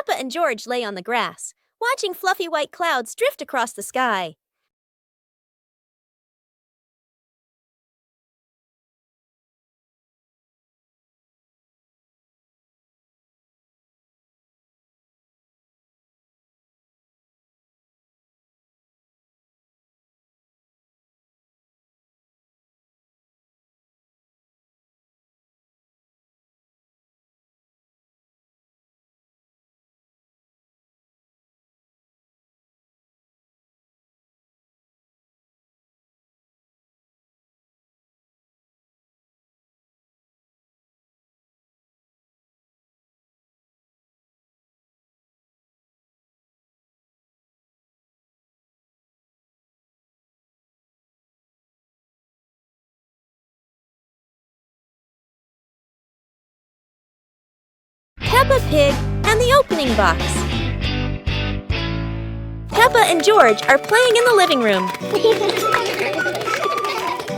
Peppa and George lay on the grass, watching fluffy white clouds drift across the sky. Peppa Pig and the opening box. Peppa and George are playing in the living room.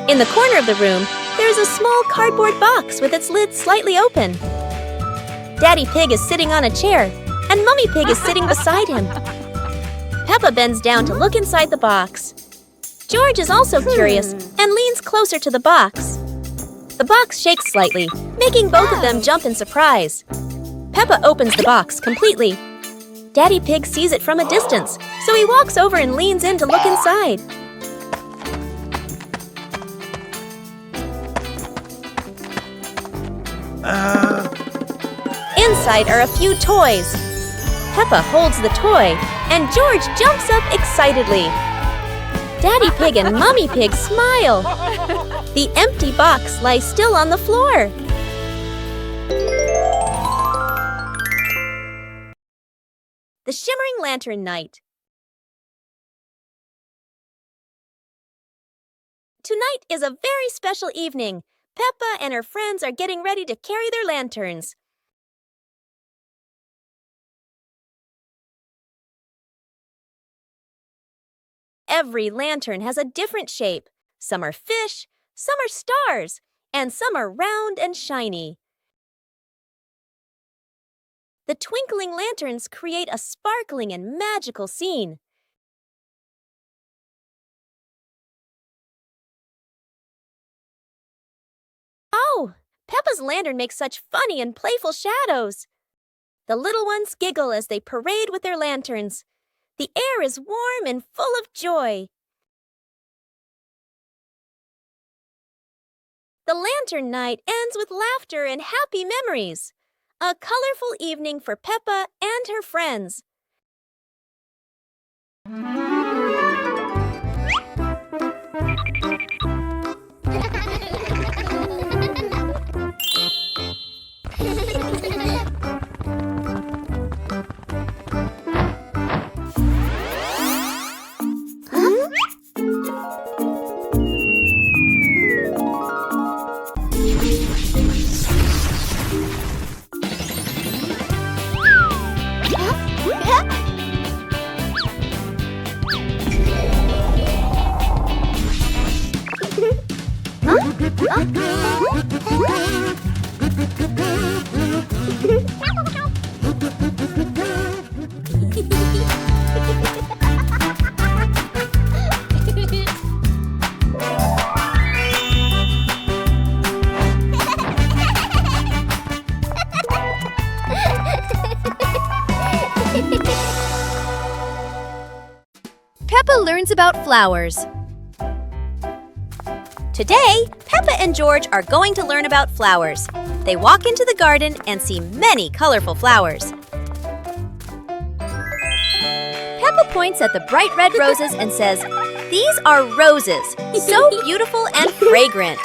In the corner of the room, there's a small cardboard box with its lid slightly open. Daddy Pig is sitting on a chair, and Mummy Pig is sitting beside him. Peppa bends down to look inside the box. George is also curious and leans closer to the box. The box shakes slightly, making both of them jump in surprise. Peppa opens the box completely. Daddy Pig sees it from a distance, so he walks over and leans in to look inside. Inside are a few toys. Peppa holds the toy, and George jumps up excitedly. Daddy Pig and Mummy Pig smile. The empty box lies still on the floor. The Shimmering Lantern Night. Tonight is a very special evening. Peppa and her friends are getting ready to carry their lanterns. Every lantern has a different shape. Some are fish, some are stars, and some are round and shiny. The twinkling lanterns create a sparkling and magical scene. Oh, Peppa's lantern makes such funny and playful shadows. The little ones giggle as they parade with their lanterns. The air is warm and full of joy. The lantern night ends with laughter and happy memories. A colorful evening for Peppa and her friends. Peppa learns about flowers. Today, Peppa and George are going to learn about flowers. They walk into the garden and see many colorful flowers. Peppa points at the bright red roses and says, "These are roses, so beautiful and fragrant."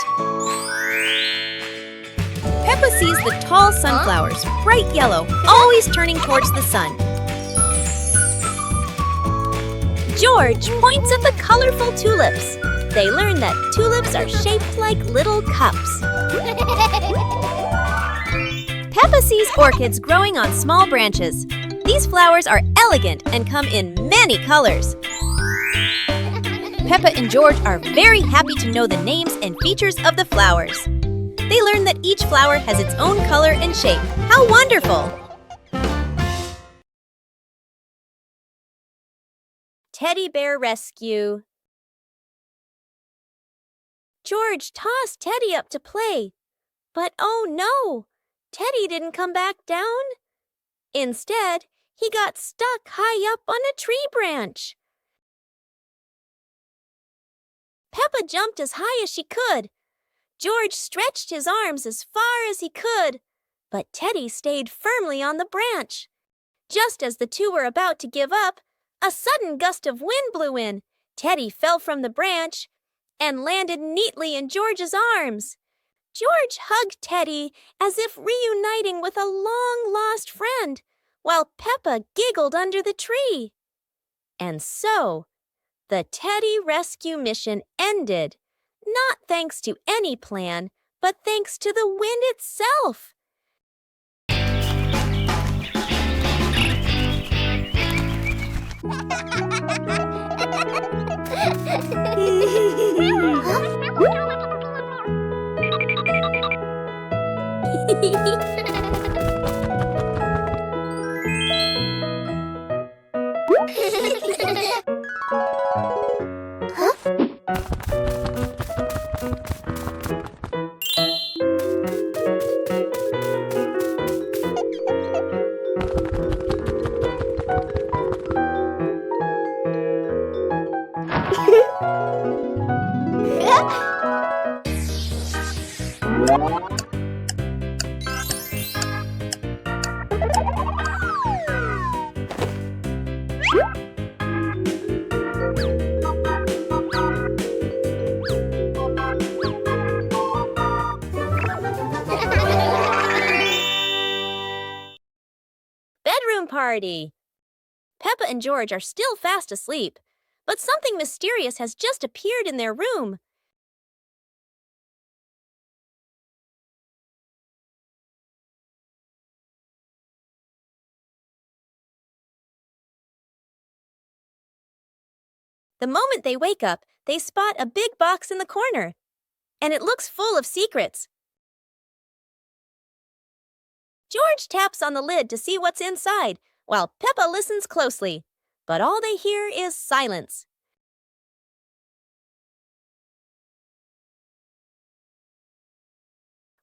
Peppa sees the tall sunflowers, bright yellow, always turning towards the sun. George points at the colorful tulips. They learn that tulips are shaped like little cups. Peppa sees orchids growing on small branches. These flowers are elegant and come in many colors. Peppa and George are very happy to know the names and features of the flowers. They learn that each flower has its own color and shape. How wonderful! Teddy Bear Rescue. George tossed Teddy up to play, but oh no! Teddy didn't come back down. Instead, he got stuck high up on a tree branch. Peppa jumped as high as she could. George stretched his arms as far as he could, but Teddy stayed firmly on the branch. Just as the two were about to give up, a sudden gust of wind blew in. Teddy fell from the branch and landed neatly in George's arms. George hugged Teddy as if reuniting with a long-lost friend, while Peppa giggled under the tree. And so, the Teddy rescue mission ended, not thanks to any plan, but thanks to the wind itself. Bedroom party. Peppa and George are still fast asleep, but something mysterious has just appeared in their room. The moment they wake up, they spot a big box in the corner, and it looks full of secrets. George taps on the lid to see what's inside, while Peppa listens closely, but all they hear is silence.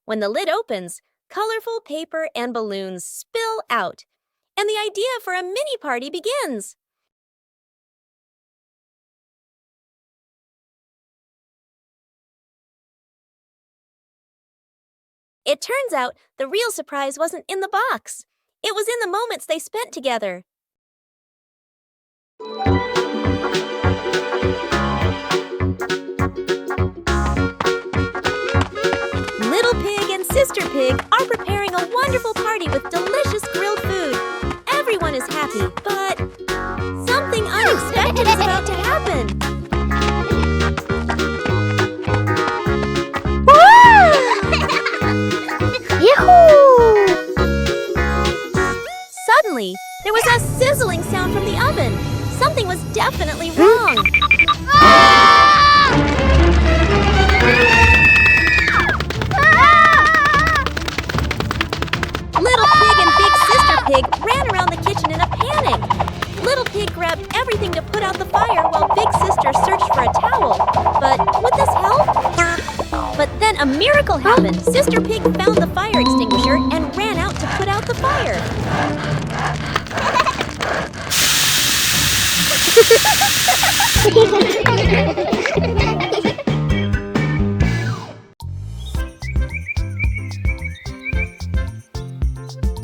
When the lid opens, colorful paper and balloons spill out, and the idea for a mini party begins. It turns out the real surprise wasn't in the box. It was in the moments they spent together. Little Pig and Sister Pig are preparing a wonderful party with delicious grilled food. Everyone is happy, but something unexpected is about to happen. Suddenly, there was a sizzling sound from the oven. Something was definitely wrong. Little Pig and Big Sister Pig ran around the kitchen in a panic. Little Pig grabbed everything to put out the fire while Big Sister searched for a towel. But would this help? But then a miracle happened. Sister Pig found the fire extinguisher and ran out to put out the fire.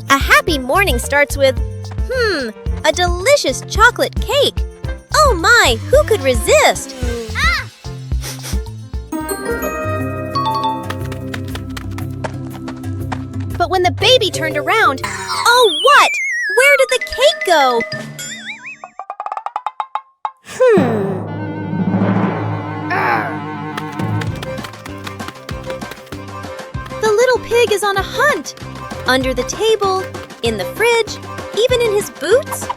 A happy morning starts with, a delicious chocolate cake. Oh my, who could resist? But when the baby turned around, oh what? Where did the cake go? The little pig is on a hunt. Under the table, in the fridge, even in his boots.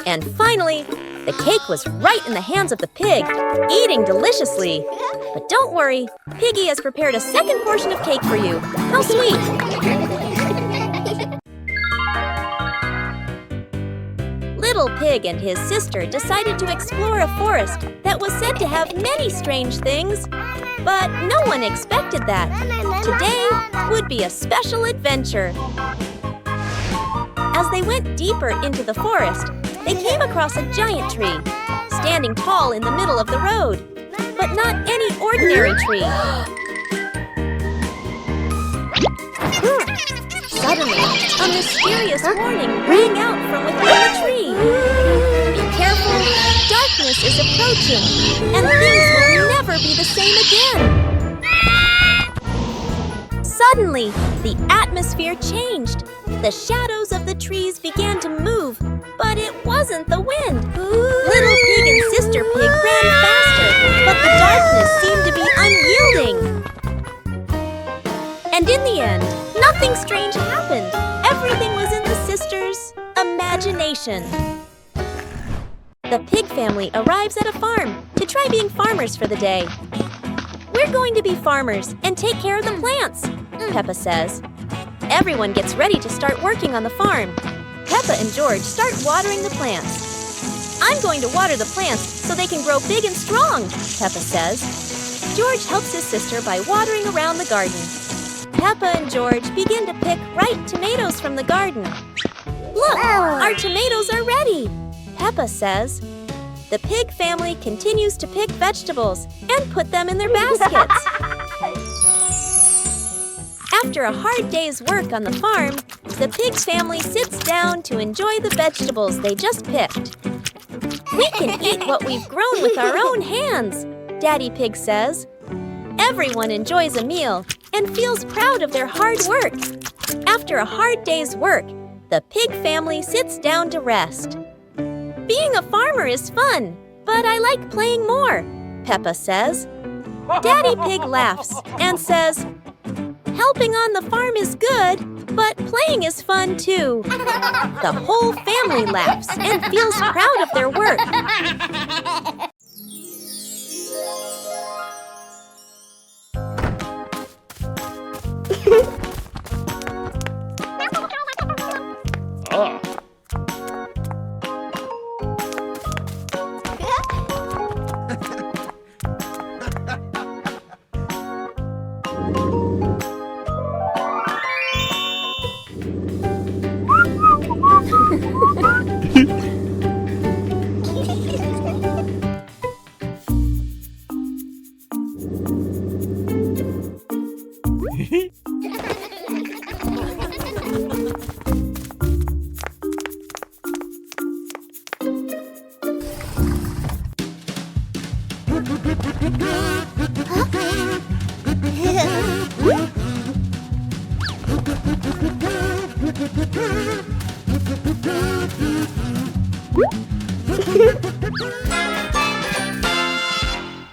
And finally, The cake was right in the hands of the pig, eating deliciously. But don't worry, Piggy has prepared a second portion of cake for you. How sweet! Little Pig and his sister decided to explore a forest that was said to have many strange things. But no one expected that. Today would be a special adventure. As they went deeper into the forest, they came across a giant tree, standing tall in the middle of the road. But not any ordinary tree. Suddenly, a mysterious warning rang out from within the tree. Be careful, darkness is approaching, and things will never be the same again. Suddenly, the atmosphere changed. The shadows of the trees began to move, but it wasn't the wind. Little Pig and Sister Pig ran faster, but the darkness seemed to be unyielding. And in the end, nothing strange happened. Everything was in the sisters' imagination. The pig family arrives at a farm to try being farmers for the day. We're going to be farmers and take care of the plants, Peppa says. Everyone gets ready to start working on the farm. Peppa and George start watering the plants. I'm going to water the plants so they can grow big and strong, Peppa says. George helps his sister by watering around the garden. Peppa and George begin to pick ripe tomatoes from the garden. Look, our tomatoes are ready, Peppa says. The pig family continues to pick vegetables and put them in their baskets. After a hard day's work on the farm, the pig family sits down to enjoy the vegetables they just picked. We can eat what we've grown with our own hands, Daddy Pig says. Everyone enjoys a meal and feels proud of their hard work. After a hard day's work, the pig family sits down to rest. Being a farmer is fun, but I like playing more, Peppa says. Daddy Pig laughs and says, helping on the farm is good, but playing is fun too. The whole family laughs and feels proud of their work.